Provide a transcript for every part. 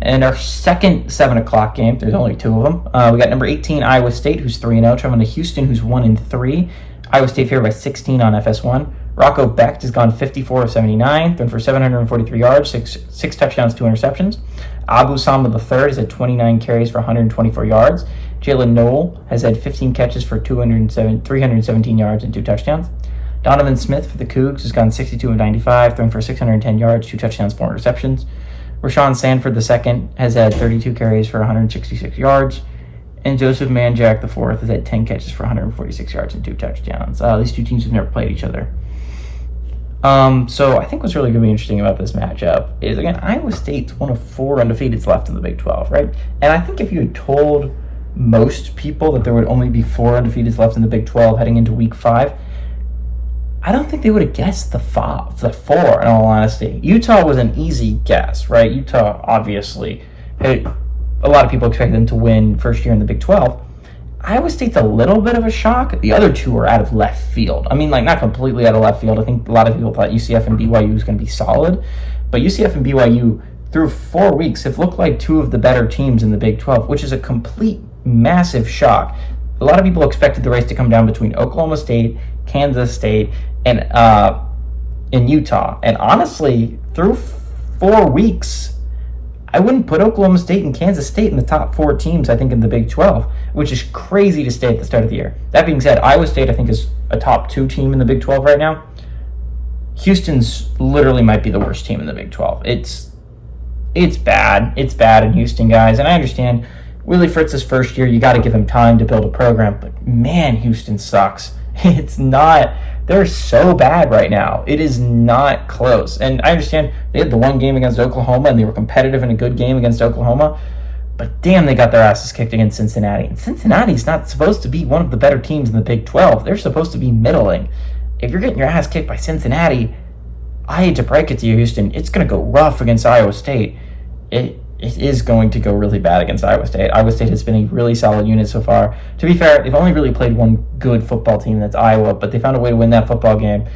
And our second 7 o'clock game, there's only 2 of them. We got number 18, Iowa State, who's 3-0, traveling to Houston, who's 1-3. Iowa State favored by 16 on FS1. Rocco Becht has gone 54 of 79, thrown for 743 yards, six touchdowns, 2 interceptions. Abu Sama III has had 29 carries for 124 yards. Jalen Noel has had 15 catches for 317 yards and 2 touchdowns. Donovan Smith for the Cougs has gone 62 of 95, thrown for 610 yards, 2 touchdowns, 4 interceptions. Rashawn Sanford II has had 32 carries for 166 yards. And Joseph Manjack IV has had 10 catches for 146 yards and 2 touchdowns. These 2 teams have never played each other. So I think what's really going to be interesting about this matchup is, again, Iowa State's one of 4 undefeateds left in the Big 12, right? And I think if you had told most people that there would only be 4 undefeateds left in the Big 12 heading into Week 5, I don't think they would have guessed the 4, in all honesty. Utah was an easy guess, right? Utah, obviously, a lot of people expected them to win first year in the Big 12. Iowa State's a little bit of a shock. The other 2 are out of left field. I mean, like, not completely out of left field. I think a lot of people thought UCF and BYU was going to be solid. But UCF and BYU, through 4 weeks, have looked like 2 of the better teams in the Big 12, which is a complete, massive shock. A lot of people expected the race to come down between Oklahoma State, Kansas State, and Utah. And honestly, through 4 weeks, I wouldn't put Oklahoma State and Kansas State in the top 4 teams, I think, in the Big 12, which is crazy to say at the start of the year. That being said, Iowa State, I think, is a top 2 team in the Big 12 right now. Houston's literally might be the worst team in the Big 12. It's bad. It's bad in Houston, guys. And I understand Willie Fritz's first year, you got to give him time to build a program. But, man, Houston sucks. It's not. They're so bad right now. It is not close. And I understand they had the 1 game against Oklahoma, and they were competitive in a good game against Oklahoma. But, damn, they got their asses kicked against Cincinnati. And Cincinnati's not supposed to be one of the better teams in the Big 12. They're supposed to be middling. If you're getting your ass kicked by Cincinnati, I hate to break it to you, Houston, it's going to go rough against Iowa State. It is going to go really bad against Iowa State. Iowa State has been a really solid unit so far. To be fair, they've only really played 1 good football team, that's Iowa, but they found a way to win that football game.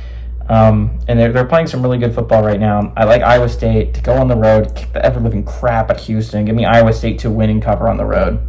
And they're playing some really good football right now. I like Iowa State to go on the road, kick the ever-living crap at Houston. Give me Iowa State to win and cover on the road.